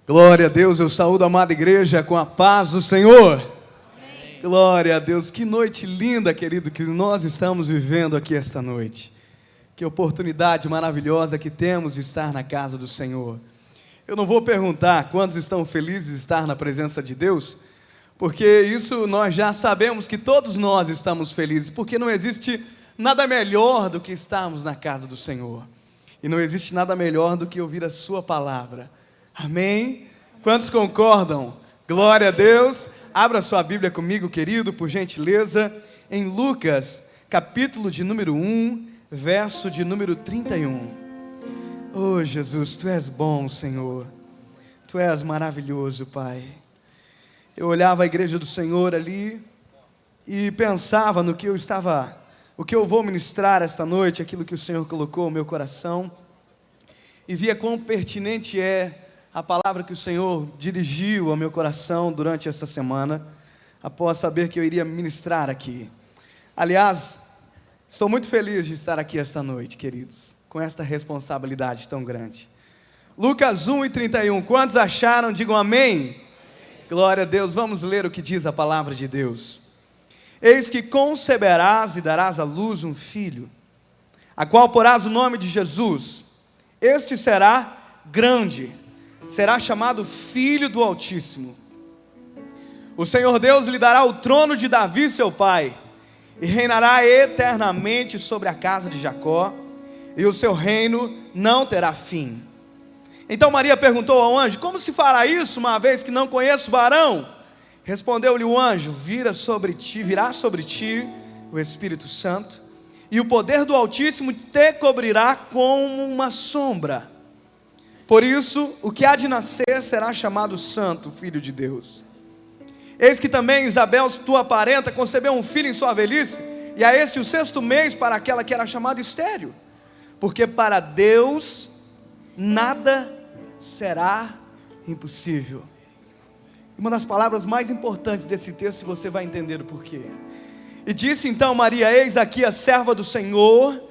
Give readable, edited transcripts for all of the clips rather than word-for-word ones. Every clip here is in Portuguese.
Glória a Deus, eu saúdo a amada igreja com a paz do Senhor. Amém. Glória a Deus, que noite linda, querido, que nós estamos vivendo aqui esta noite. Que oportunidade maravilhosa que temos de estar na casa do Senhor. Eu não vou perguntar quantos estão felizes de estar na presença de Deus, porque isso nós já sabemos que todos nós estamos felizes, porque não existe nada melhor do que estarmos na casa do Senhor. E não existe nada melhor do que ouvir a sua palavra. Amém? Quantos concordam? Glória a Deus. Abra sua Bíblia comigo, querido, por gentileza, em Lucas, capítulo de número 1, verso de número 31. Oh, Jesus, Tu és bom, Senhor. Tu és maravilhoso, Pai. Eu olhava a igreja do Senhor ali e pensava no que o que eu vou ministrar esta noite, aquilo que o Senhor colocou no meu coração, e via quão pertinente é a palavra que o Senhor dirigiu ao meu coração durante essa semana, após saber que eu iria ministrar aqui. Aliás, estou muito feliz de estar aqui esta noite, queridos, com esta responsabilidade tão grande. Lucas 1:31, quantos acharam? Digam amém. Glória a Deus, vamos ler o que diz a palavra de Deus. Eis que conceberás e darás à luz um filho, a qual porás o nome de Jesus. Este será grande, será chamado Filho do Altíssimo. O Senhor Deus lhe dará o trono de Davi seu pai, e reinará eternamente sobre a casa de Jacó, e o seu reino não terá fim. Então Maria perguntou ao anjo: como se fará isso, uma vez que não conheço varão? Respondeu-lhe o anjo: virá sobre ti o Espírito Santo, e o poder do Altíssimo te cobrirá como uma sombra. Por isso, o que há de nascer será chamado Santo, Filho de Deus. Eis que também Isabel, tua parenta, concebeu um filho em sua velhice, e a este o 6º mês para aquela que era chamada estéril, porque para Deus nada será impossível. Uma das palavras mais importantes desse texto, você vai entender o porquê. E disse então Maria: eis aqui a serva do Senhor,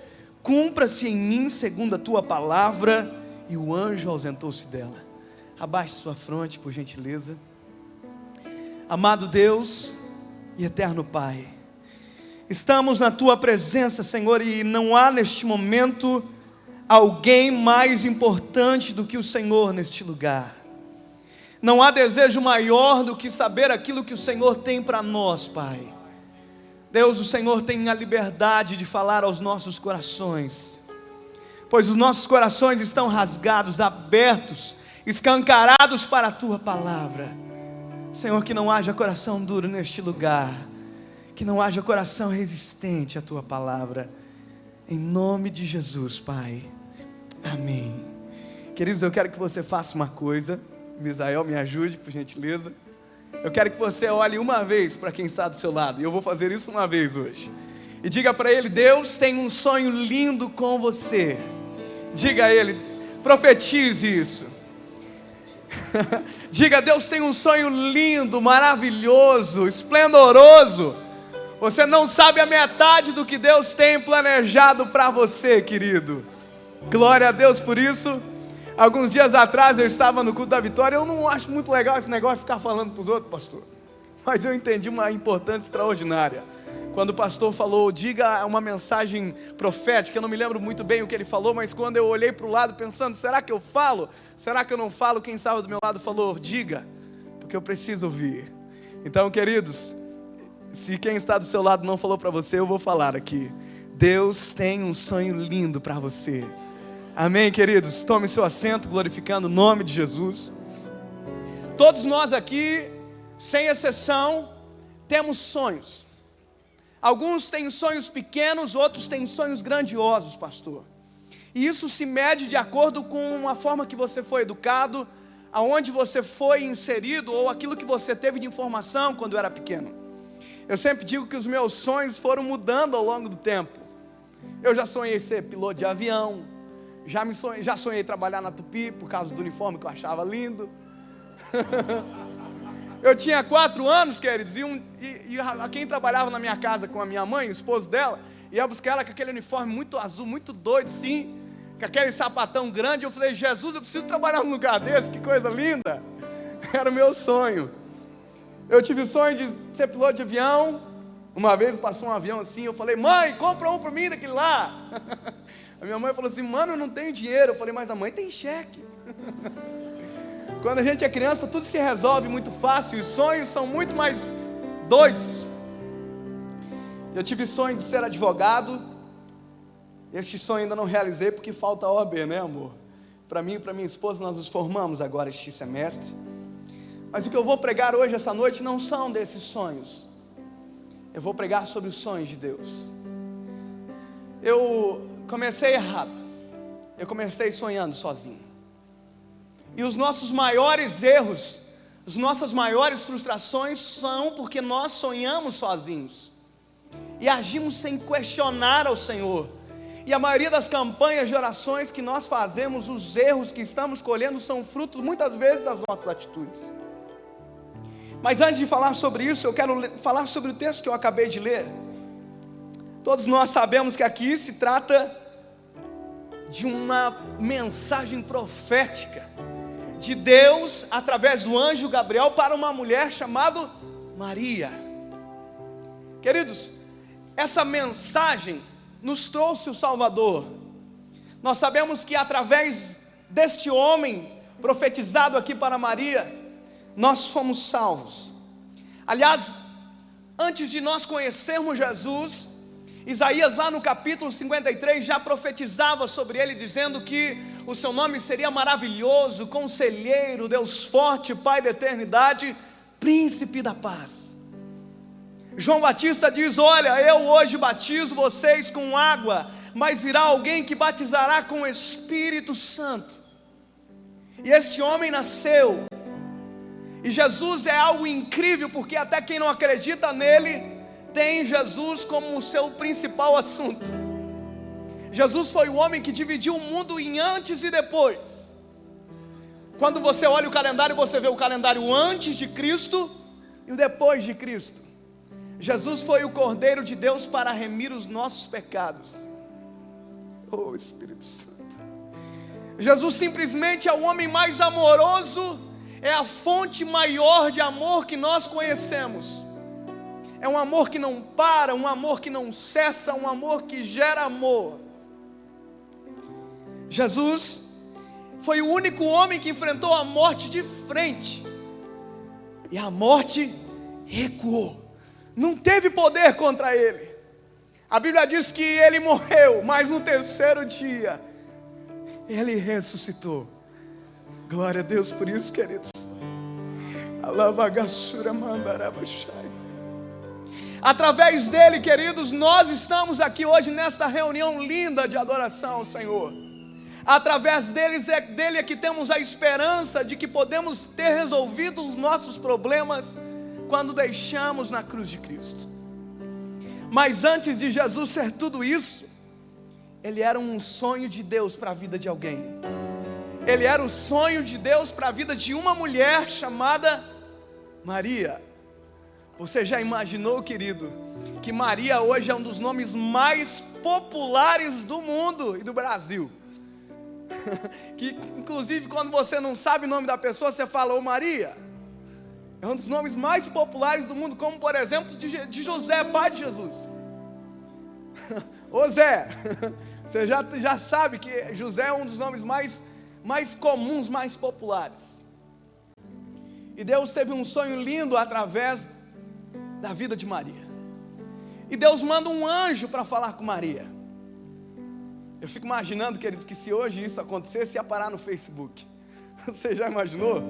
cumpra-se em mim segundo a tua palavra. E o anjo ausentou-se dela. Abaixe sua fronte, por gentileza. Amado Deus e eterno Pai, estamos na Tua presença, Senhor, e não há neste momento alguém mais importante do que o Senhor neste lugar. Não há desejo maior do que saber aquilo que o Senhor tem para nós, Pai. Deus, o Senhor tem a liberdade de falar aos nossos corações, pois os nossos corações estão rasgados, abertos, escancarados para a Tua palavra. Senhor, que não haja coração duro neste lugar, que não haja coração resistente à Tua palavra, em nome de Jesus, Pai, amém. Queridos, eu quero que você faça uma coisa. Misael, me ajude, por gentileza. Eu quero que você olhe uma vez para quem está do seu lado, e eu vou fazer isso uma vez hoje, e diga para ele: Deus tem um sonho lindo com você. Diga a ele, profetize isso. Diga: Deus tem um sonho lindo, maravilhoso, esplendoroso. Você não sabe a metade do que Deus tem planejado para você, querido. Glória a Deus por isso. Alguns dias atrás eu estava no culto da Vitória. Eu não acho muito legal esse negócio de ficar falando para os outros, pastor, mas eu entendi uma importância extraordinária quando o pastor falou: diga uma mensagem profética. Eu não me lembro muito bem o que ele falou, mas quando eu olhei para o lado pensando: será que eu falo? Será que eu não falo? Quem estava do meu lado falou: diga, porque eu preciso ouvir. Então, queridos, se quem está do seu lado não falou para você, eu vou falar aqui. Deus tem um sonho lindo para você. Amém, queridos? Tome seu assento, glorificando o nome de Jesus. Todos nós aqui, sem exceção, temos sonhos. Alguns têm sonhos pequenos, outros têm sonhos grandiosos, pastor. E isso se mede de acordo com a forma que você foi educado, aonde você foi inserido, ou aquilo que você teve de informação quando era pequeno. Eu sempre digo que os meus sonhos foram mudando ao longo do tempo. Eu já sonhei ser piloto de avião, já sonhei trabalhar na Tupi, por causa do uniforme que eu achava lindo. Eu tinha 4 anos, queridos, e quem trabalhava na minha casa com a minha mãe, o esposo dela, ia buscar ela com aquele uniforme muito azul, muito doido, sim, com aquele sapatão grande. Eu falei: Jesus, eu preciso trabalhar num lugar desse, que coisa linda. Era o meu sonho. Eu tive o sonho de ser piloto de avião. Uma vez passou um avião assim, eu falei: mãe, compra um para mim daquele lá. A minha mãe falou assim: mano, eu não tenho dinheiro. Eu falei: mas a mãe tem cheque. Quando a gente é criança, tudo se resolve muito fácil. Os sonhos são muito mais doidos. Eu tive sonho de ser advogado. Este sonho ainda não realizei porque falta a OAB, né, amor? Para mim e para minha esposa, nós nos formamos agora este semestre. Mas o que eu vou pregar hoje, essa noite, não são desses sonhos. Eu vou pregar sobre os sonhos de Deus. Eu comecei errado. Eu comecei sonhando sozinho. E os nossos maiores erros, as nossas maiores frustrações são porque nós sonhamos sozinhos. E agimos sem questionar ao Senhor. E a maioria das campanhas de orações que nós fazemos, os erros que estamos colhendo são frutos muitas vezes das nossas atitudes. Mas antes de falar sobre isso, eu quero falar sobre o texto que eu acabei de ler. Todos nós sabemos que aqui se trata de uma mensagem profética de Deus através do anjo Gabriel para uma mulher chamada Maria. Queridos, essa mensagem nos trouxe o Salvador. Nós sabemos que através deste homem profetizado aqui para Maria, nós fomos salvos. Aliás, antes de nós conhecermos Jesus, Isaías lá no capítulo 53 já profetizava sobre ele, dizendo que o seu nome seria maravilhoso, conselheiro, Deus forte, Pai da eternidade, príncipe da paz. João Batista diz: olha, eu hoje batizo vocês com água, mas virá alguém que batizará com o Espírito Santo. E este homem nasceu. E Jesus é algo incrível, porque até quem não acredita nele tem Jesus como o seu principal assunto. Jesus foi o homem que dividiu o mundo em antes e depois. Quando você olha o calendário, você vê o calendário antes de Cristo e o depois de Cristo. Jesus foi o Cordeiro de Deus para remir os nossos pecados. Oh, Espírito Santo. Jesus simplesmente é o homem mais amoroso, é a fonte maior de amor que nós conhecemos. É um amor que não para, um amor que não cessa, um amor que gera amor. Jesus foi o único homem que enfrentou a morte de frente, e a morte recuou, não teve poder contra ele. A Bíblia diz que ele morreu, mas no terceiro dia ele ressuscitou. Glória a Deus por isso, queridos. Através dele, queridos, nós estamos aqui hoje nesta reunião linda de adoração ao Senhor. Através dele é que temos a esperança de que podemos ter resolvido os nossos problemas quando deixamos na cruz de Cristo. Mas antes de Jesus ser tudo isso, ele era um sonho de Deus para a vida de alguém. Ele era o sonho de Deus para a vida de uma mulher chamada Maria. Você já imaginou, querido, que Maria hoje é um dos nomes mais populares do mundo e do Brasil? Que inclusive quando você não sabe o nome da pessoa, você fala: ô Maria. É um dos nomes mais populares do mundo, como por exemplo de José, pai de Jesus. Ô Zé. Você já sabe que José é um dos nomes mais comuns, mais populares. E Deus teve um sonho lindo através da vida de Maria. E Deus manda um anjo para falar com Maria. Eu fico imaginando, queridos, que se hoje isso acontecesse, ia parar no Facebook. Você já imaginou?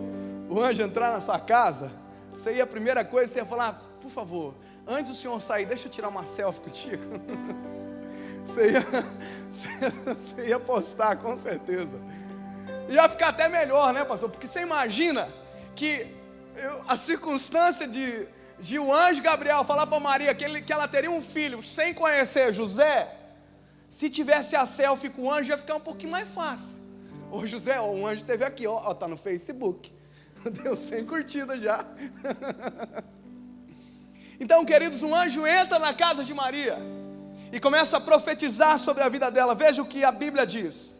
O anjo entrar na sua casa, você ia, a primeira coisa, você ia falar: por favor, antes do senhor sair, deixa eu tirar uma selfie contigo. Você ia postar, com certeza. Ia ficar até melhor, né, pastor? Porque você imagina que a circunstância de o anjo Gabriel falar para Maria que ela teria um filho sem conhecer José. Se tivesse a selfie com o anjo, ia ficar um pouquinho mais fácil. Ô José, ó, o anjo esteve aqui, ó, tá no Facebook. Deu 100 curtidas já. Então, queridos, um anjo entra na casa de Maria e começa a profetizar sobre a vida dela. Veja o que a Bíblia diz: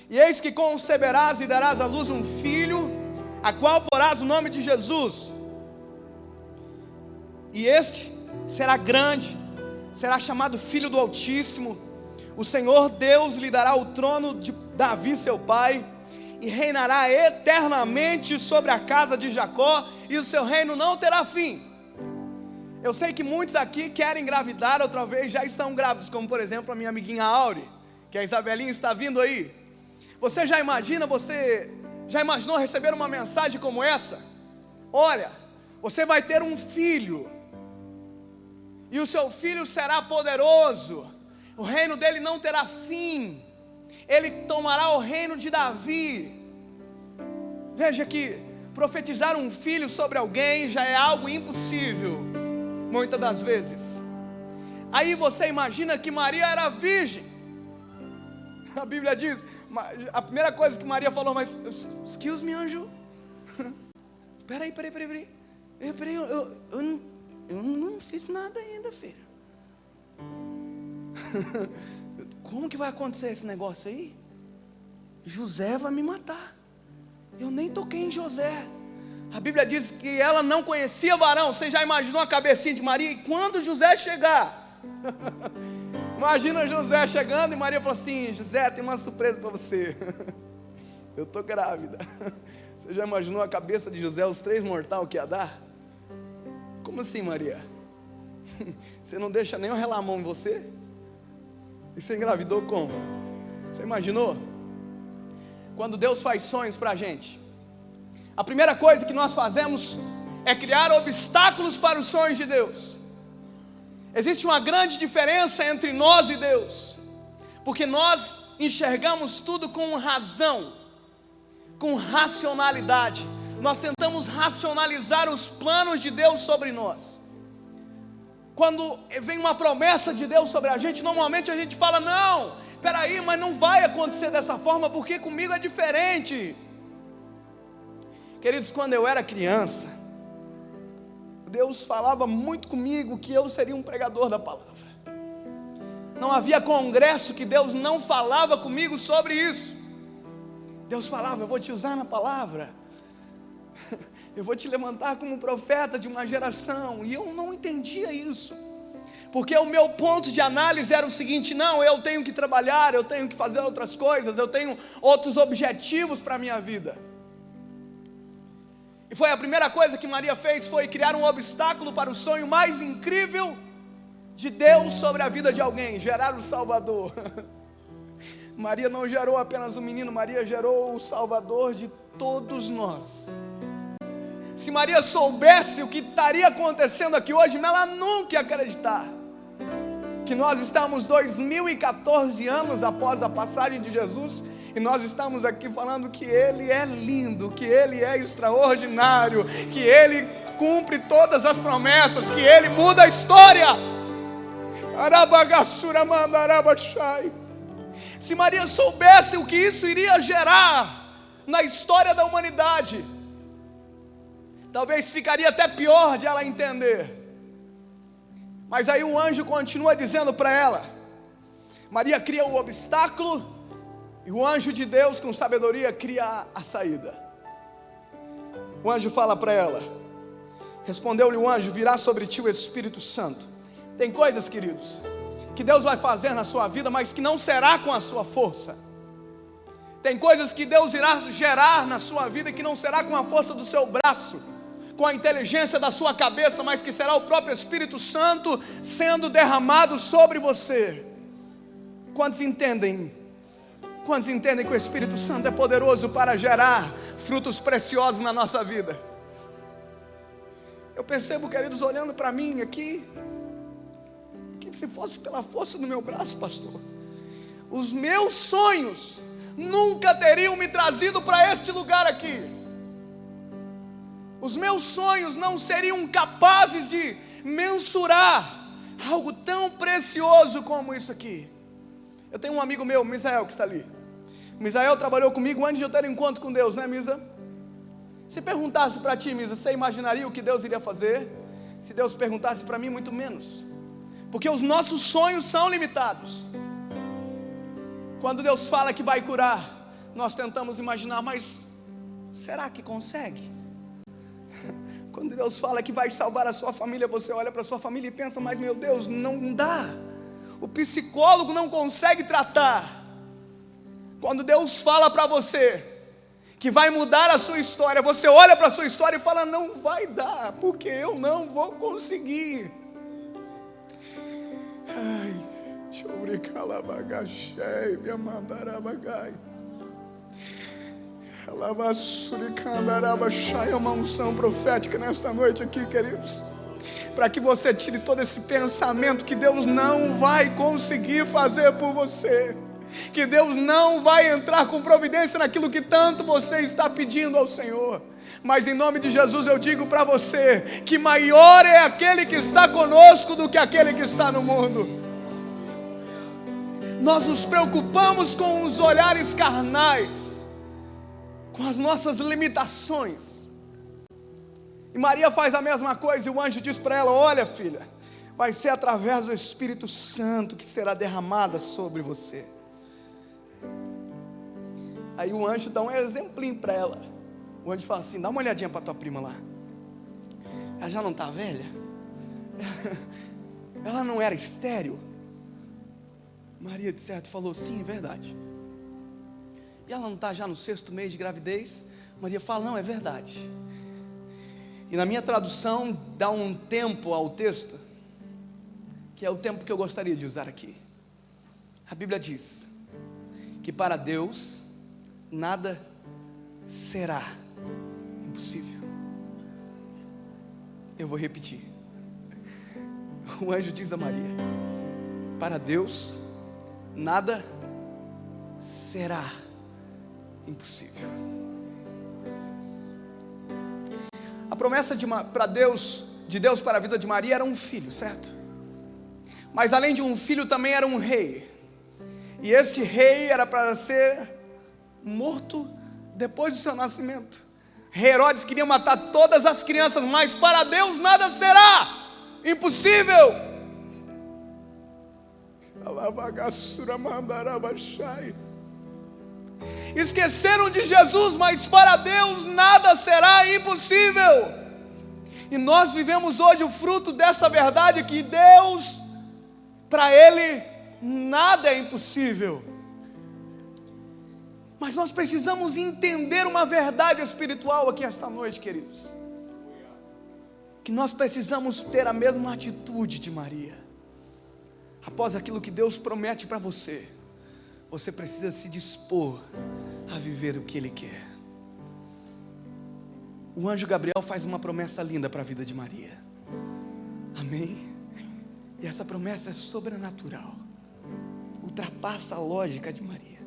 e eis que conceberás e darás à luz um filho, a qual porás o nome de Jesus. E este será grande, será chamado Filho do Altíssimo. O Senhor Deus lhe dará o trono de Davi seu pai, e reinará eternamente sobre a casa de Jacó, e o seu reino não terá fim. Eu sei que muitos aqui querem engravidar, outra vez já estão grávidos, como por exemplo a minha amiguinha Auri, que a Isabelinha está vindo aí. Você já imaginou receber uma mensagem como essa? Olha, você vai ter um filho, e o seu filho será poderoso, o reino dele não terá fim, ele tomará o reino de Davi. Veja que profetizar um filho sobre alguém já é algo impossível, muitas das vezes. Aí você imagina que Maria era virgem. A Bíblia diz, a primeira coisa que Maria falou, mas, excuse me, anjo, peraí, eu não fiz nada ainda, filho. Como que vai acontecer esse negócio aí? José vai me matar. Eu nem toquei em José. A Bíblia diz que ela não conhecia varão. Você já imaginou a cabecinha de Maria? E quando José chegar? Imagina José chegando e Maria falou assim: José, tem uma surpresa para você. Eu estou grávida. Você já imaginou a cabeça de José, os 3 mortais que ia dar? Como assim, Maria? Você não deixa nem um relamão em você? E você engravidou como? Você imaginou? Quando Deus faz sonhos para a gente, a primeira coisa que nós fazemos é criar obstáculos para os sonhos de Deus. Existe uma grande diferença entre nós e Deus, porque nós enxergamos tudo com razão, com racionalidade. Nós tentamos racionalizar os planos de Deus sobre nós. Quando vem uma promessa de Deus sobre a gente, normalmente a gente fala: não, peraí, mas não vai acontecer dessa forma, porque comigo é diferente. Queridos, quando eu era criança, Deus falava muito comigo que eu seria um pregador da palavra. Não havia congresso que Deus não falava comigo sobre isso. Deus falava: eu vou te usar na palavra, eu vou te levantar como profeta de uma geração. E eu não entendia isso, porque o meu ponto de análise era o seguinte: não, eu tenho que trabalhar, eu tenho que fazer outras coisas, eu tenho outros objetivos para a minha vida. E foi a primeira coisa que Maria fez, foi criar um obstáculo para o sonho mais incrível de Deus sobre a vida de alguém: gerar o Salvador. Maria não gerou apenas um menino, Maria gerou o Salvador de todos nós. Se Maria soubesse o que estaria acontecendo aqui hoje, ela nunca ia acreditar que nós estamos 2014 anos após a passagem de Jesus, e nós estamos aqui falando que Ele é lindo, que Ele é extraordinário, que Ele cumpre todas as promessas, que Ele muda a história. Se Maria soubesse o que isso iria gerar na história da humanidade, talvez ficaria até pior de ela entender. Mas aí o anjo continua dizendo para ela. Maria cria o obstáculo, e o anjo de Deus, com sabedoria, cria a saída. O anjo fala para ela, respondeu-lhe o anjo: virá sobre ti o Espírito Santo. Tem coisas, queridos, que Deus vai fazer na sua vida, mas que não será com a sua força. Tem coisas que Deus irá gerar na sua vida, que não será com a força do seu braço, com a inteligência da sua cabeça, mas que será o próprio Espírito Santo sendo derramado sobre você. Quantos entendem? Quantos entendem que o Espírito Santo é poderoso para gerar frutos preciosos na nossa vida? Eu percebo, queridos, olhando para mim aqui, que se fosse pela força do meu braço, pastor, os meus sonhos nunca teriam me trazido para este lugar aqui. Os meus sonhos não seriam capazes de mensurar algo tão precioso como isso aqui. Eu tenho um amigo meu, Misael, que está ali. Misael trabalhou comigo antes de eu ter um encontro com Deus, né, Misa? Se perguntasse para ti, Misa, você imaginaria o que Deus iria fazer? Se Deus perguntasse para mim, muito menos. Porque os nossos sonhos são limitados. Quando Deus fala que vai curar, nós tentamos imaginar, mas Será que consegue? Quando Deus fala que vai salvar a sua família, você olha para a sua família e pensa, mas meu Deus, não dá. O psicólogo não consegue tratar. Quando Deus fala para você que vai mudar a sua história, você olha para a sua história e fala, não vai dar, porque eu não vou conseguir. Ai, choricalabagachei, me mandarabagai. É uma unção profética nesta noite aqui, queridos, para que você tire todo esse pensamento que Deus não vai conseguir fazer por você, que Deus não vai entrar com providência naquilo que tanto você está pedindo ao Senhor. Mas em nome de Jesus eu digo para você, que maior é aquele que está conosco do que aquele que está no mundo. Nós nos preocupamos com os olhares carnais, com as nossas limitações. E Maria faz a mesma coisa, e o anjo diz para ela, olha filha, vai ser através do Espírito Santo que será derramada sobre você. Aí o anjo dá um exemplinho para ela. O anjo fala assim, dá uma olhadinha para tua prima lá. Ela já não está velha? Ela não era estéril? Maria de certo falou, sim, é verdade. E ela não está já no 6º mês de gravidez? Maria fala, não, é verdade. E na minha tradução dá um tempo ao texto, que é o tempo que eu gostaria de usar aqui. A Bíblia diz que para Deus nada será impossível. Eu vou repetir. O anjo diz a Maria, para Deus nada será impossível. A promessa de Deus para a vida de Maria era um filho, certo? Mas além de um filho também era um rei. E este rei era para ser morto depois do seu nascimento. Herodes queria matar todas as crianças, mas para Deus nada será impossível. Esqueceram de Jesus, mas para Deus nada será impossível. E nós vivemos hoje o fruto dessa verdade, que Deus, para Ele, nada é impossível. Mas nós precisamos entender uma verdade espiritual aqui esta noite, queridos, que nós precisamos ter a mesma atitude de Maria. Após aquilo que Deus promete para você, você precisa se dispor a viver o que Ele quer. O anjo Gabriel faz uma promessa linda para a vida de Maria. Amém? E essa promessa é sobrenatural, ultrapassa a lógica de Maria.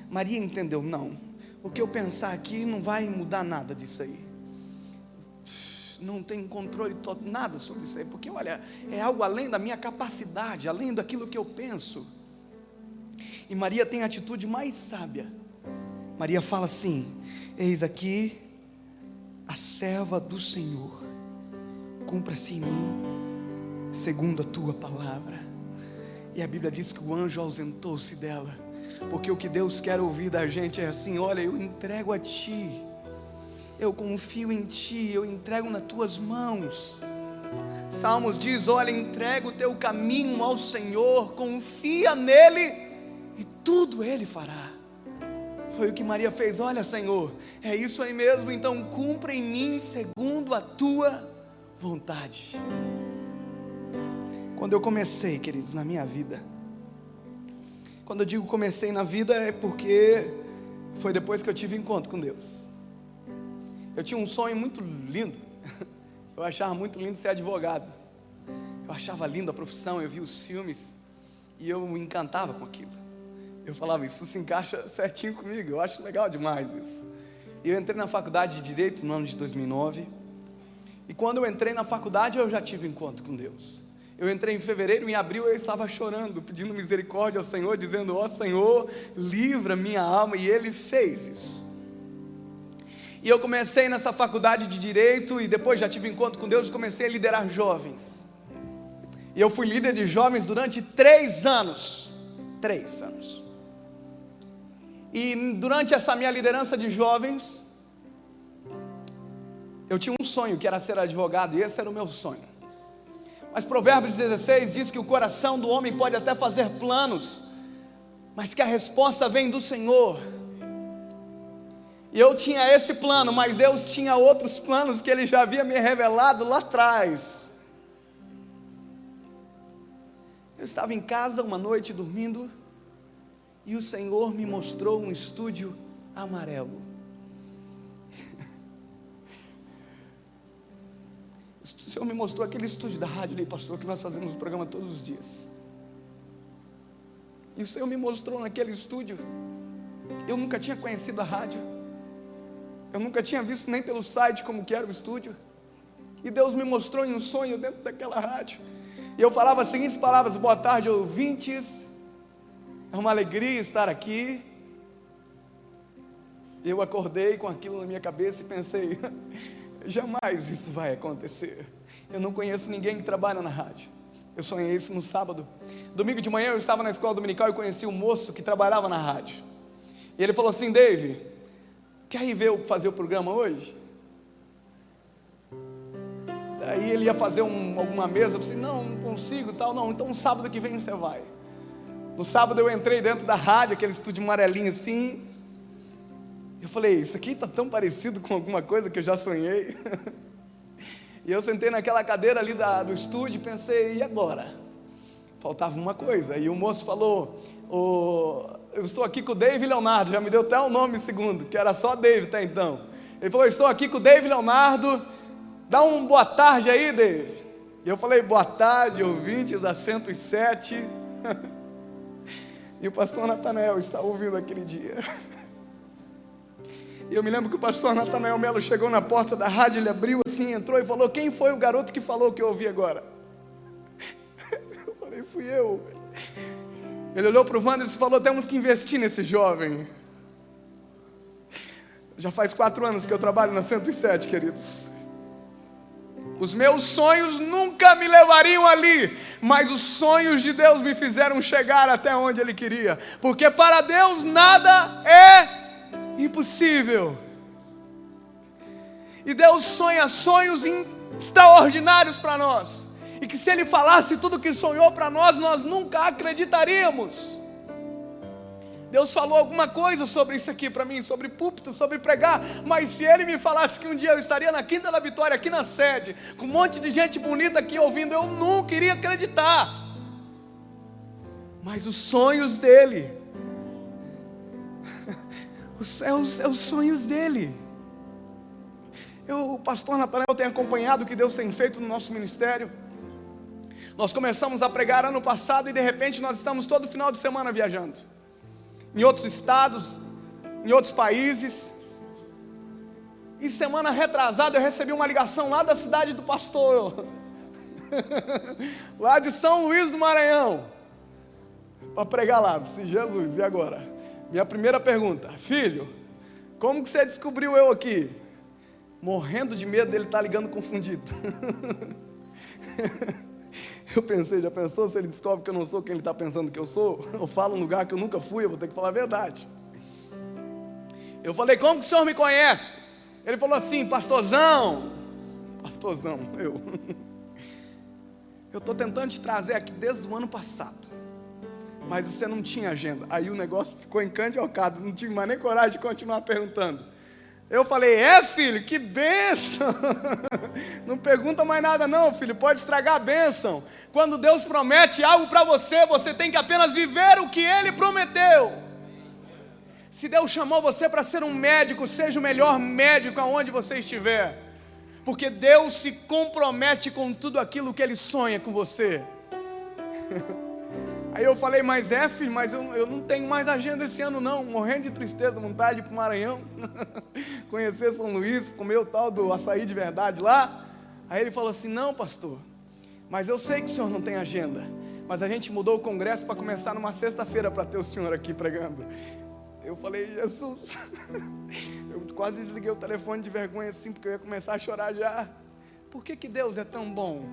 Maria entendeu, não, o que eu pensar aqui não vai mudar nada disso aí. Não tem controle nada sobre isso aí, porque olha, é algo além da minha capacidade, além daquilo que eu penso. E Maria tem a atitude mais sábia. Maria fala assim, eis aqui a serva do Senhor, cumpra-se em mim segundo a tua palavra. E a Bíblia diz que o anjo ausentou-se dela, porque o que Deus quer ouvir da gente é assim, olha, eu entrego a ti, eu confio em ti, eu entrego nas tuas mãos. Salmos diz, olha, entrega o teu caminho ao Senhor, confia nele e tudo Ele fará. Foi o que Maria fez, olha Senhor, é isso aí mesmo, então cumpra em mim segundo a tua vontade. Quando eu comecei, queridos, na minha vida, quando eu digo comecei na vida é porque foi depois que eu tive encontro com Deus. Eu tinha um sonho muito lindo, eu achava muito lindo ser advogado, eu achava lindo a profissão, eu via os filmes e eu me encantava com aquilo. Eu falava, isso se encaixa certinho comigo, eu acho legal demais isso. E eu entrei na faculdade de Direito no ano de 2009, e quando eu entrei na faculdade eu já tive encontro com Deus. Eu entrei em fevereiro, em abril eu estava chorando, pedindo misericórdia ao Senhor, dizendo, ó Senhor, livra minha alma, e Ele fez isso. E eu comecei nessa faculdade de Direito, e depois já tive encontro com Deus, e comecei a liderar jovens. E eu fui líder de jovens durante 3 anos. 3 anos. E durante essa minha liderança de jovens, Eu tinha um sonho que era ser advogado, e esse era o meu sonho. Mas Provérbios 16 diz que o coração do homem pode até fazer planos, mas que a resposta vem do Senhor. E eu tinha esse plano, mas Deus tinha outros planos que Ele já havia me revelado lá atrás. Eu estava em casa uma noite dormindo, e o Senhor me mostrou um estúdio amarelo. O Senhor me mostrou aquele estúdio da rádio ali, pastor, que nós fazemos o programa todos os dias. E o Senhor me mostrou naquele estúdio. Eu nunca tinha conhecido a rádio, eu nunca tinha visto nem pelo site como que era o estúdio. E Deus me mostrou em um sonho dentro daquela rádio. E eu falava as seguintes palavras: boa tarde, ouvintes, é uma alegria estar aqui. Eu acordei com aquilo na minha cabeça e pensei, jamais isso vai acontecer. Eu não conheço ninguém que trabalha na rádio. Eu sonhei isso no sábado. Domingo de manhã eu estava na escola dominical e conheci um moço que trabalhava na rádio. E ele falou assim: Dave, quer ir ver fazer o programa hoje? Aí ele ia fazer alguma mesa. Eu falei: não consigo, tal. Não, então sábado que vem você vai. No sábado eu entrei dentro da rádio, aquele estúdio amarelinho assim. Eu falei: isso aqui está tão parecido com alguma coisa que eu já sonhei. E eu sentei naquela cadeira ali do estúdio e pensei: e agora? Faltava uma coisa. E o moço falou: eu estou aqui com o Dave Leonardo. Já me deu até o nome segundo, que era só Dave até então. Ele falou: estou aqui com o Dave Leonardo, dá um boa tarde aí, Dave. E eu falei: boa tarde, ouvintes da 107. E o pastor Natanael está ouvindo aquele dia. E eu me lembro que o pastor Natanael Melo chegou na porta da rádio, ele abriu assim, entrou e falou: quem foi o garoto que falou o que eu ouvi agora? Eu falei: fui eu. Ele olhou para o Wander e falou: temos que investir nesse jovem. Já faz 4 anos que eu trabalho na 107, queridos. Os meus sonhos nunca me levariam ali, mas os sonhos de Deus me fizeram chegar até onde Ele queria, porque para Deus nada é impossível. E Deus sonha sonhos extraordinários para nós, e que se Ele falasse tudo que sonhou para nós, nós nunca acreditaríamos. Deus falou alguma coisa sobre isso aqui para mim, sobre púlpito, sobre pregar, mas se Ele me falasse que um dia eu estaria na Quinta da Vitória, aqui na sede, com um monte de gente bonita aqui ouvindo, eu nunca iria acreditar. Mas os sonhos dEle, os sonhos dEle. O pastor Natanael tem acompanhado o que Deus tem feito no nosso ministério. Nós começamos a pregar ano passado e de repente nós estamos todo final de semana viajando em outros estados, em outros países. E semana retrasada eu recebi uma ligação lá da cidade do pastor, lá de São Luís do Maranhão, para pregar lá. Eu disse: Jesus, e agora? Minha primeira pergunta: filho, como que você descobriu eu aqui? Morrendo de medo dele estar ligando confundido. Eu pensei: já pensou se ele descobre que eu não sou quem ele está pensando que eu sou? Eu falo um lugar que eu nunca fui, eu vou ter que falar a verdade. Eu falei: como que o senhor me conhece? Ele falou assim: pastorzão, eu estou tentando te trazer aqui desde o ano passado, mas você não tinha agenda. Aí o negócio ficou encandilcado, não tive mais nem coragem de continuar perguntando. Eu falei: filho, que bênção. Não pergunta mais nada não, filho, pode estragar a bênção. Quando Deus promete algo para você, você tem que apenas viver o que Ele prometeu. Se Deus chamou você para ser um médico, seja o melhor médico aonde você estiver, porque Deus se compromete com tudo aquilo que Ele sonha com você. Aí eu falei: mas filho, mas eu não tenho mais agenda esse ano não, morrendo de tristeza, vontade de ir para o Maranhão, conhecer São Luís, comer o tal do açaí de verdade lá. Aí ele falou assim: não, pastor, mas eu sei que o senhor não tem agenda, mas a gente mudou o congresso para começar numa sexta-feira para ter o senhor aqui pregando. Eu falei: Jesus, eu quase desliguei o telefone de vergonha assim, porque eu ia começar a chorar já. Por que Deus é tão bom?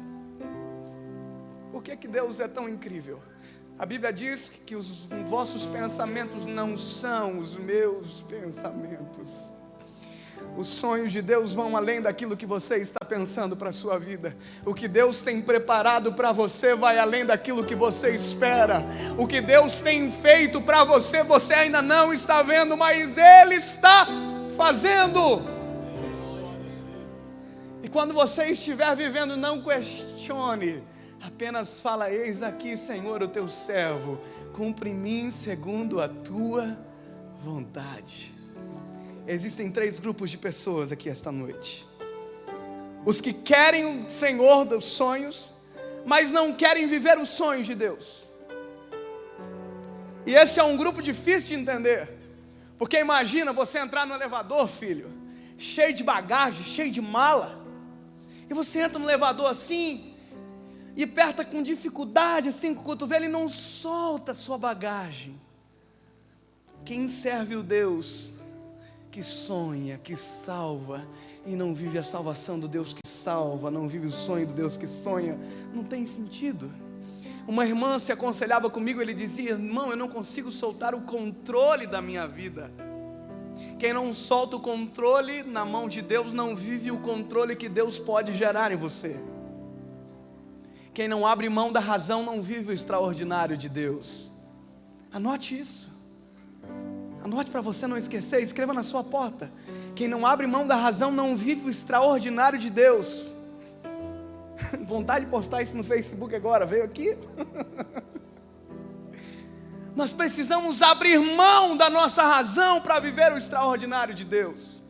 Por que Deus é tão incrível? A Bíblia diz que os vossos pensamentos não são os meus pensamentos. Os sonhos de Deus vão além daquilo que você está pensando para a sua vida. O que Deus tem preparado para você vai além daquilo que você espera. O que Deus tem feito para você, você ainda não está vendo, mas Ele está fazendo. E quando você estiver vivendo, não questione. Apenas fala: eis aqui, Senhor, o teu servo. Cumpre em mim segundo a tua vontade. Existem 3 grupos de pessoas aqui esta noite: os que querem o Senhor dos sonhos, mas não querem viver os sonhos de Deus. E esse é um grupo difícil de entender, porque imagina você entrar no elevador, filho, cheio de bagagem, cheio de mala, e você entra no elevador assim, e aperta com dificuldade, assim, com o cotovelo, e não solta a sua bagagem. Quem serve o Deus que sonha, que salva, e não vive a salvação do Deus que salva, não vive o sonho do Deus que sonha, não tem sentido. Uma irmã se aconselhava comigo, ele dizia: irmão, eu não consigo soltar o controle da minha vida. Quem não solta o controle na mão de Deus, não vive o controle que Deus pode gerar em você. Quem não abre mão da razão, não vive o extraordinário de Deus. Anote isso. Anote para você não esquecer, escreva na sua porta: quem não abre mão da razão não vive o extraordinário de Deus. Vontade de postar isso no Facebook agora, veio aqui. Nós precisamos abrir mão da nossa razão para viver o extraordinário de Deus.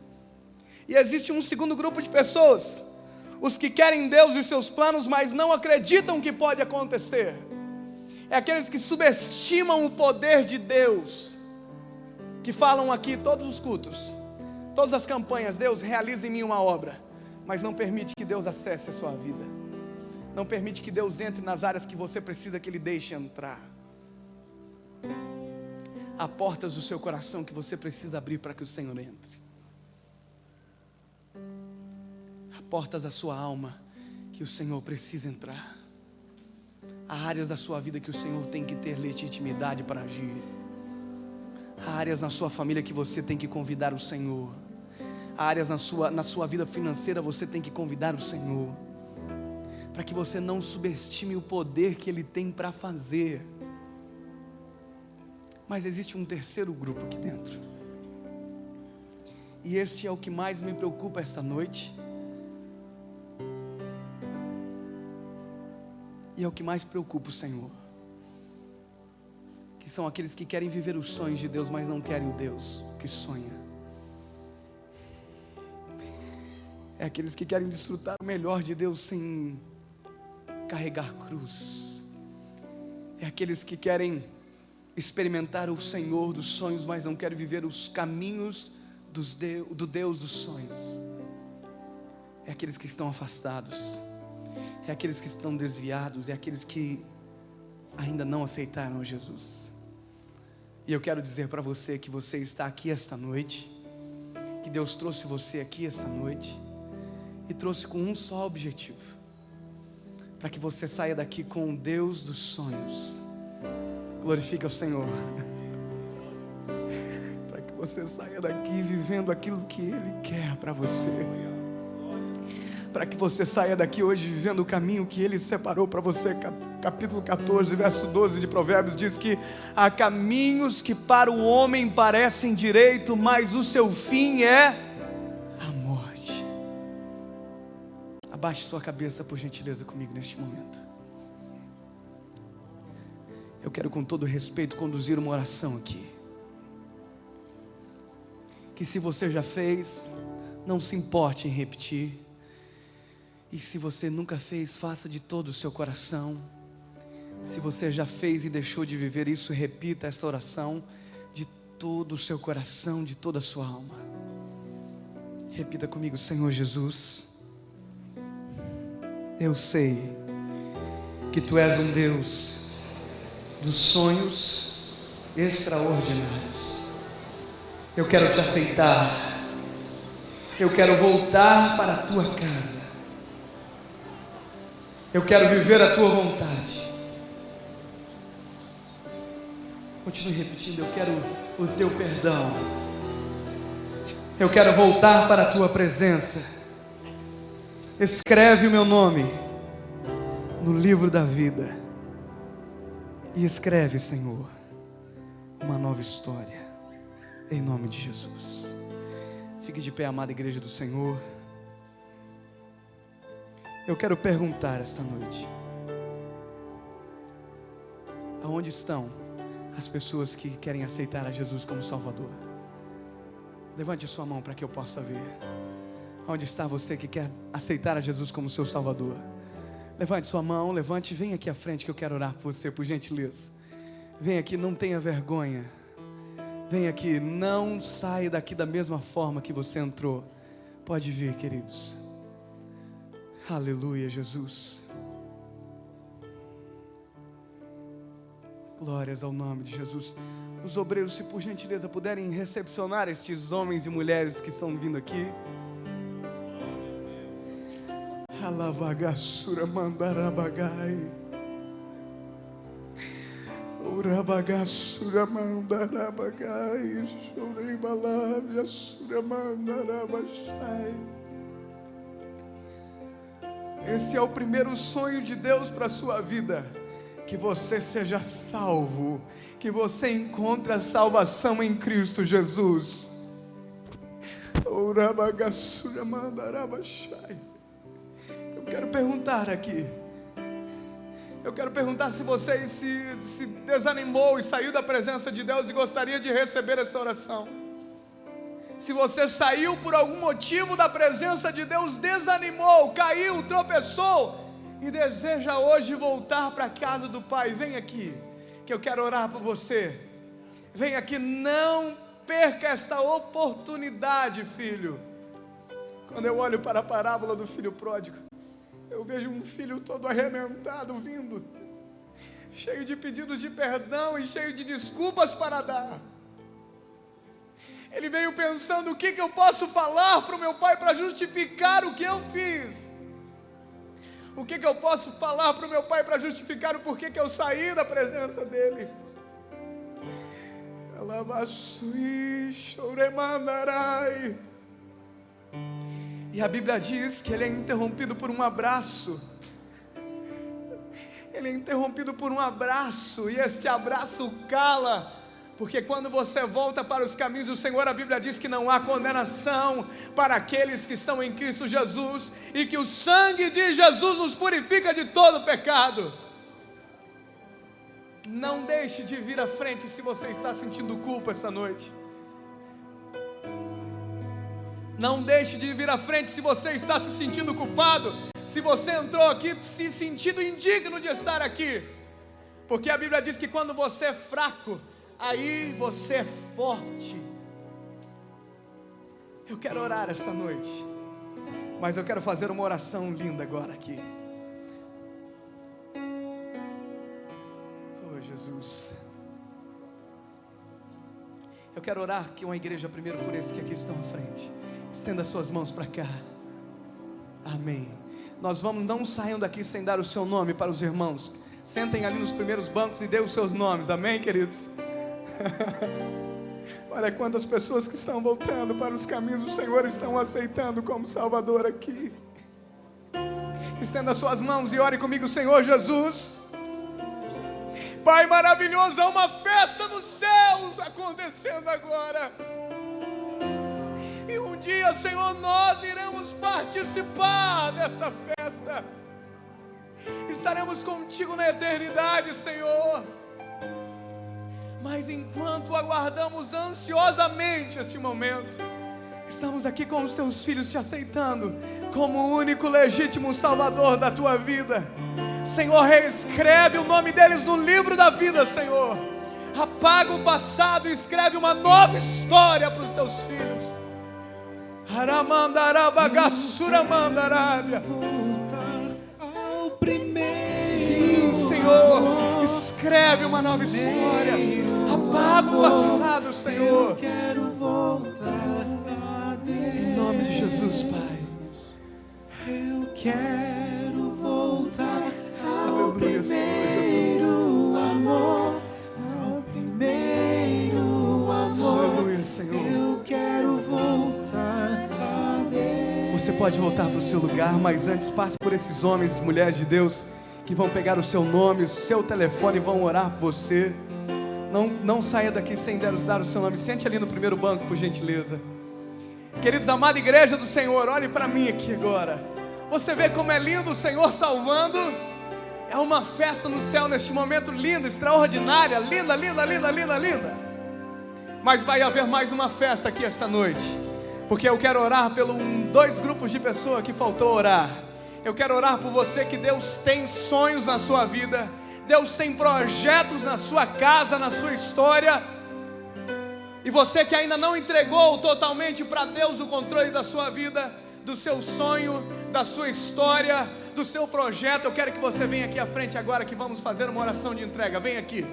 E existe um segundo grupo de pessoas: os que querem Deus e os seus planos, mas não acreditam que pode acontecer. É aqueles que subestimam o poder de Deus, que falam aqui todos os cultos, todas as campanhas: Deus, realiza em mim uma obra, mas não permite que Deus acesse a sua vida, não permite que Deus entre nas áreas que você precisa que Ele deixe entrar. Há portas do seu coração que você precisa abrir para que o Senhor entre. Há portas da sua alma que o Senhor precisa entrar. Há áreas da sua vida que o Senhor tem que ter legitimidade para agir. Há áreas na sua família que você tem que convidar o Senhor. Há áreas na sua vida financeira você tem que convidar o Senhor, para que você não subestime o poder que Ele tem para fazer. Mas existe um terceiro grupo aqui dentro, e este é o que mais me preocupa esta noite, e é o que mais preocupa o Senhor, que são aqueles que querem viver os sonhos de Deus, mas não querem o Deus que sonha. É aqueles que querem desfrutar o melhor de Deus sem carregar cruz. É aqueles que querem experimentar o Senhor dos sonhos, mas não querem viver os caminhos do Deus dos sonhos. É aqueles que estão afastados, é aqueles que estão desviados, é aqueles que ainda não aceitaram Jesus. E eu quero dizer para você que você está aqui esta noite, que Deus trouxe você aqui esta noite, e trouxe com um só objetivo: para que você saia daqui com o Deus dos sonhos. Glorifica o Senhor. Para que você saia daqui vivendo aquilo que Ele quer para você. Para que você saia daqui hoje vivendo o caminho que Ele separou para você. Capítulo 14, verso 12 de Provérbios diz que há caminhos que para o homem parecem direito, mas o seu fim é a morte. Abaixe sua cabeça, por gentileza, comigo neste momento. Eu quero, com todo respeito, conduzir uma oração aqui. Que se você já fez, não se importe em repetir. E se você nunca fez, faça de todo o seu coração. Se você já fez e deixou de viver isso, repita esta oração de todo o seu coração, de toda a sua alma. Repita comigo: Senhor Jesus, eu sei que Tu és um Deus dos sonhos extraordinários. Eu quero Te aceitar. Eu quero voltar para a Tua casa. Eu quero viver a Tua vontade. Continue repetindo: eu quero o Teu perdão. Eu quero voltar para a tua presença. Escreve o meu nome no livro da vida. E escreve, Senhor, uma nova história. Em nome de Jesus. Fique de pé, amada igreja do Senhor. Eu quero perguntar esta noite: aonde estão as pessoas que querem aceitar a Jesus como Salvador? Levante a sua mão para que eu possa ver. Onde está você que quer aceitar a Jesus como seu Salvador? Levante sua mão, levante e vem aqui à frente que eu quero orar por você, por gentileza. Vem aqui, não tenha vergonha. Vem aqui, não saia daqui da mesma forma que você entrou. Pode vir, queridos. Aleluia, Jesus. Glórias ao nome de Jesus. Os obreiros, se por gentileza puderem recepcionar estes homens e mulheres que estão vindo aqui. Alavagassura mandarabagai. Urabagassura mandarabagai. Chorei sura mandarabashai. Esse é o primeiro sonho de Deus para a sua vida. Que você seja salvo, que você encontre a salvação em Cristo Jesus. Eu quero perguntar aqui. Eu quero perguntar se você se desanimou e saiu da presença de Deus e gostaria de receber esta oração. Se você saiu por algum motivo da presença de Deus, desanimou, caiu, tropeçou e deseja hoje voltar para a casa do Pai, vem aqui, que eu quero orar por você. Vem aqui, não perca esta oportunidade, filho. Quando eu olho para a parábola do filho pródigo, eu vejo um filho todo arrebentado vindo, cheio de pedidos de perdão e cheio de desculpas para dar. Ele veio pensando: o que eu posso falar para o meu pai para justificar o que eu fiz? O que eu posso falar para o meu pai para justificar o porquê que eu saí da presença dele? E a Bíblia diz que ele é interrompido por um abraço. Ele é interrompido por um abraço, e este abraço cala. Porque quando você volta para os caminhos do Senhor, a Bíblia diz que não há condenação para aqueles que estão em Cristo Jesus, e que o sangue de Jesus nos purifica de todo pecado. Não deixe de vir à frente se você está sentindo culpa essa noite. Não deixe de vir à frente se você está se sentindo culpado, se você entrou aqui se sentindo indigno de estar aqui. Porque a Bíblia diz que quando você é fraco, aí você é forte. Eu quero orar esta noite, mas eu quero fazer uma oração linda agora aqui. Oh Jesus, eu quero orar que uma igreja primeiro por esses que aqui estão à frente. Estenda suas mãos para cá. Amém. Nós vamos, não saiam daqui sem dar o seu nome para os irmãos. Sentem ali nos primeiros bancos e dê os seus nomes. Amém, queridos? Olha quantas pessoas que estão voltando para os caminhos do Senhor estão aceitando como Salvador aqui. Estenda suas mãos e ore comigo. Senhor Jesus, Pai maravilhoso, há uma festa nos céus acontecendo agora. E um dia, Senhor, nós iremos participar desta festa. Estaremos contigo na eternidade, Senhor. Mas enquanto aguardamos ansiosamente este momento, estamos aqui com os teus filhos te aceitando como o único legítimo Salvador da tua vida. Senhor, reescreve o nome deles no livro da vida, Senhor. Apaga o passado e escreve uma nova história para os teus filhos. Sim, Senhor, escreve uma nova história. Apaga o passado, Senhor. Eu quero voltar a Deus. Em nome de Jesus, Pai. Eu quero voltar ao Aleluia, Senhor primeiro amor, ao primeiro amor. Aleluia, Senhor. Eu quero voltar pode voltar para o seu lugar, mas antes passe por esses homens e mulheres de Deus que vão pegar o seu nome, o seu telefone e vão orar por você. Não saia daqui sem dar o seu nome. Sente ali no primeiro banco, por gentileza. Queridos, amada igreja do Senhor, olhe para mim aqui agora. Você vê como é lindo o Senhor salvando? É uma festa no céu neste momento, linda, extraordinária, linda, linda, linda, linda, linda. Mas vai haver mais uma festa aqui esta noite, porque eu quero orar pelos dois grupos de pessoas que faltou orar. Eu quero orar por você, que Deus tem sonhos na sua vida, Deus tem projetos na sua casa, na sua história. E você que ainda não entregou totalmente para Deus o controle da sua vida, do seu sonho, da sua história, do seu projeto, eu quero que você venha aqui à frente agora, que vamos fazer uma oração de entrega. Vem aqui.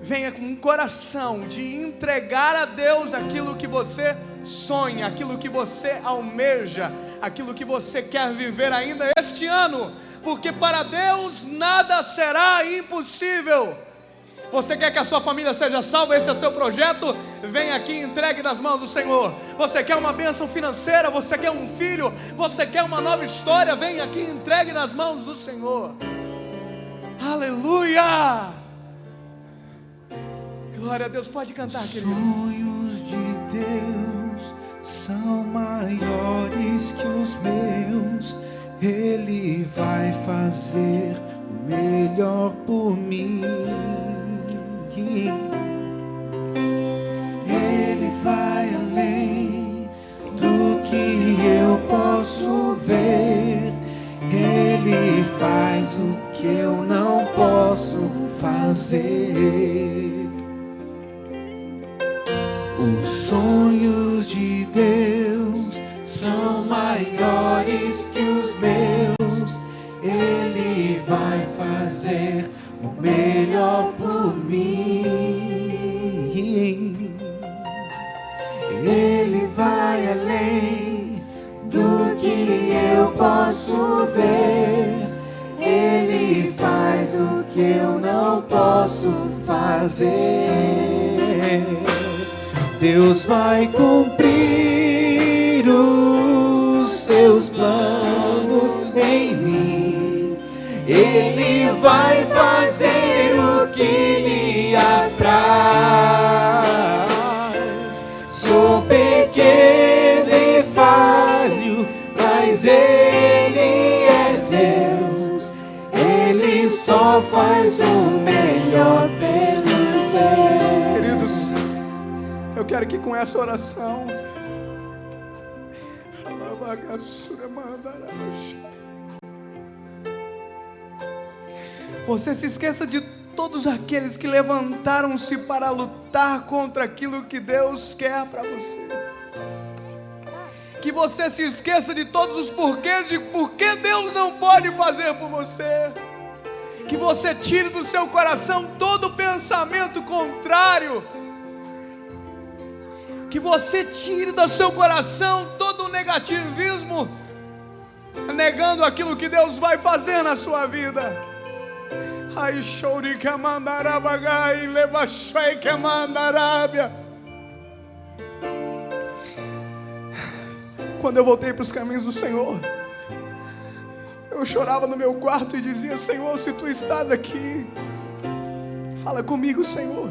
Venha com um coração de entregar a Deus aquilo que você sonha, aquilo que você almeja, aquilo que você quer viver ainda este ano, porque para Deus nada será impossível. Você quer que a sua família seja salva? Esse é o seu projeto? Vem aqui e entregue nas mãos do Senhor. Você quer uma bênção financeira? Você quer um filho? Você quer uma nova história? Vem aqui e entregue nas mãos do Senhor. Aleluia! Glória a Deus, pode cantar, queridos. Os sonhos de Deus são maiores que os meus. Ele vai fazer o melhor por mim. Ele vai além do que eu posso ver. Ele faz o que eu não posso fazer. Os sonhos de Deus são maiores que os meus. Ele vai fazer o melhor por mim. Ele vai além do que eu posso ver. Ele faz o que eu não posso fazer. Deus vai cumprir os seus planos em mim. Ele vai fazer o que lhe apraz. Sou pequeno e falho, mas Ele é Deus. Ele só faz o melhor pelo seu. Queridos, eu quero que com essa oração você se esqueça de todos aqueles que levantaram-se para lutar contra aquilo que Deus quer para você. Que você se esqueça de todos os porquês de por que Deus não pode fazer por você. Que você tire do seu coração todo pensamento contrário. Que você tire do seu coração todo o negativismo, negando aquilo que Deus vai fazer na sua vida. Ai, chori que mandarabagai, levachai que mandarabia. Quando eu voltei para os caminhos do Senhor, eu chorava no meu quarto e dizia: Senhor, se Tu estás aqui, fala comigo, Senhor.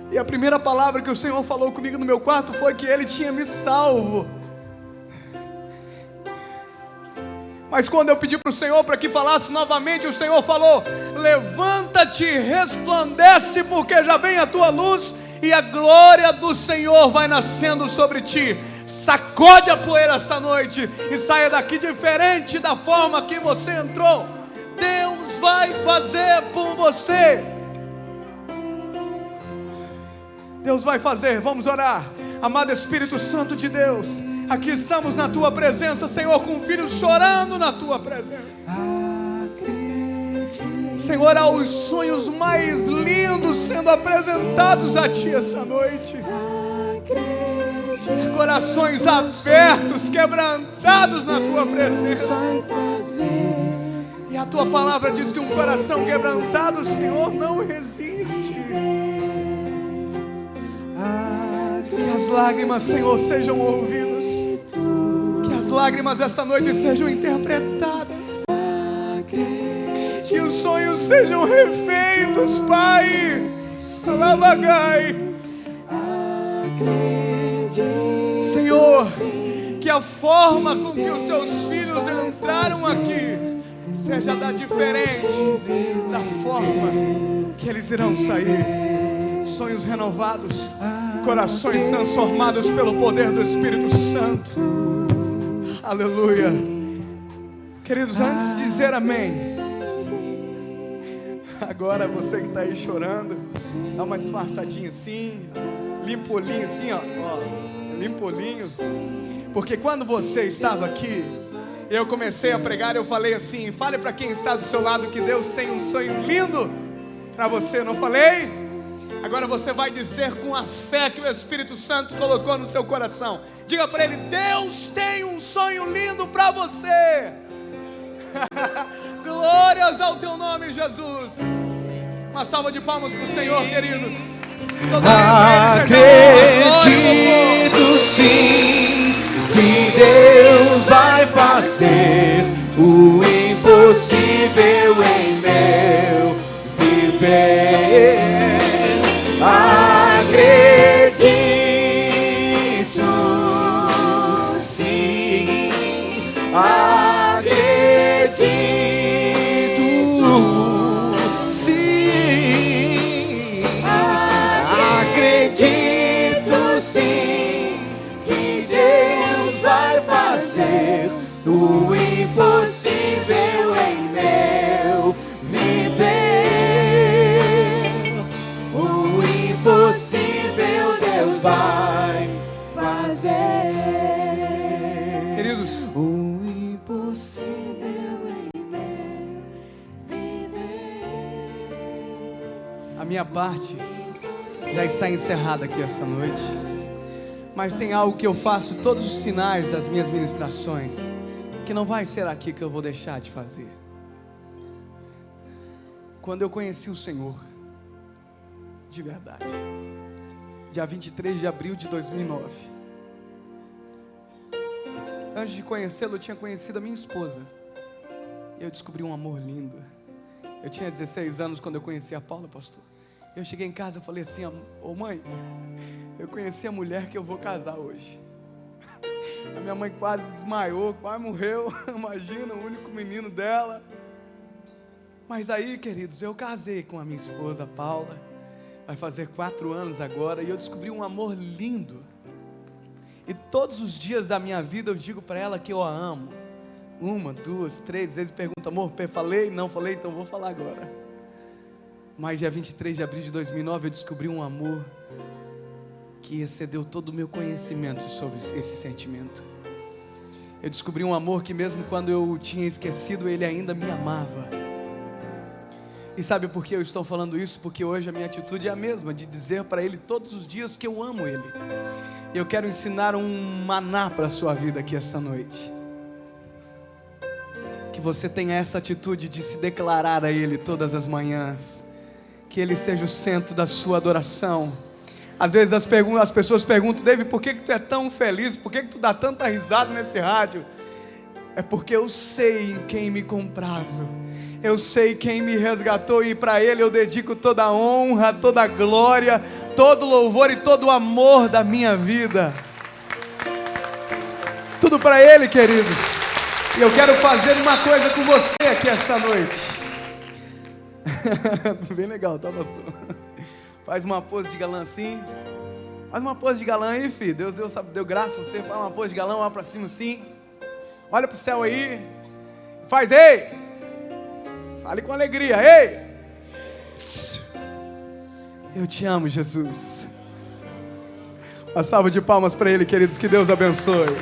E a primeira palavra que o Senhor falou comigo no meu quarto foi que Ele tinha me salvo. Mas quando eu pedi para o Senhor para que falasse novamente, o Senhor falou: levanta-te, resplandece, porque já vem a tua luz e a glória do Senhor vai nascendo sobre ti. Sacode a poeira esta noite e saia daqui diferente da forma que você entrou. Deus vai fazer por você. Deus vai fazer, vamos orar. Amado Espírito Santo de Deus, aqui estamos na Tua presença, Senhor, com filhos chorando na Tua presença. Senhor, há os sonhos mais lindos sendo apresentados a Ti essa noite. Corações abertos, quebrantados na Tua presença. E a Tua palavra diz que um coração quebrantado, Senhor, não resiste. Que as lágrimas, Senhor, sejam ouvidas. Que as lágrimas essa noite sejam interpretadas. Que os sonhos sejam refeitos, Pai. Salabagai. Senhor, que a forma com que os teus filhos entraram aqui seja da diferente da forma que eles irão sair. Sonhos renovados, corações transformados pelo poder do Espírito Santo. Aleluia. Queridos, antes de dizer amém, agora você que está aí chorando, dá uma disfarçadinha assim, limpa o olhinho assim, ó, limpa o olhinho. Porque quando você estava aqui, eu comecei a pregar, eu falei assim: fale para quem está do seu lado que Deus tem um sonho lindo para você, não falei? Agora você vai dizer com a fé que o Espírito Santo colocou no seu coração. Diga para ele: Deus tem um sonho lindo para você. Glórias ao teu nome, Jesus. Uma salva de palmas para o Senhor, queridos. Acredito sim que Deus vai fazer o impossível em meu viver. Acredito sim, acredito sim, acredito sim que Deus vai fazer o impossível em meu viver. O impossível Deus vai fazer. Queridos, O impossível em meu viver. a minha parte já está encerrada aqui esta noite. Mas tem algo que eu faço todos os finais das minhas ministrações, que não vai ser aqui que eu vou deixar de fazer. Quando eu conheci o Senhor, de verdade, dia 23 de abril de 2009. Antes de conhecê-lo, eu tinha conhecido a minha esposa. E eu descobri um amor lindo. Eu tinha 16 anos quando eu conheci a Paula, pastor. Eu cheguei em casa e falei assim: ô mãe, eu conheci a mulher que eu vou casar hoje. A minha mãe quase desmaiou, quase morreu. Imagina, o único menino dela. Mas aí, queridos, eu casei com a minha esposa, Paula. Vai fazer 4 anos agora. E eu descobri um amor lindo. E todos os dias da minha vida eu digo para ela que eu a amo. 1, 2, 3 vezes pergunta: amor, falei? Não falei, então vou falar agora. Mas dia 23 de abril de 2009 eu descobri um amor que excedeu todo o meu conhecimento sobre esse sentimento. Eu descobri um amor que mesmo quando eu o tinha esquecido, ele ainda me amava. E sabe por que eu estou falando isso? Porque hoje a minha atitude é a mesma, de dizer para ele todos os dias que eu amo ele. E eu quero ensinar um maná para a sua vida aqui esta noite. Que você tenha essa atitude de se declarar a ele todas as manhãs. Que ele seja o centro da sua adoração. Às vezes as pessoas perguntam: David, por que tu é tão feliz? Por que tu dá tanta risada nesse rádio? É porque eu sei em quem me comprazo. Eu sei quem me resgatou, e para ele eu dedico toda a honra, toda a glória, todo o louvor e todo o amor da minha vida. Tudo para ele, queridos. E eu quero fazer uma coisa com você aqui esta noite. Bem legal, tá, pastor? Faz uma pose de galã assim. Faz uma pose de galã aí, filho. Deus deu graça pra você. Faz uma pose de galã, olha pra cima assim. Olha pro céu aí. Faz, ei! Fale com alegria, ei! Psst. Eu te amo, Jesus. Uma salva de palmas para ele, queridos. Que Deus abençoe.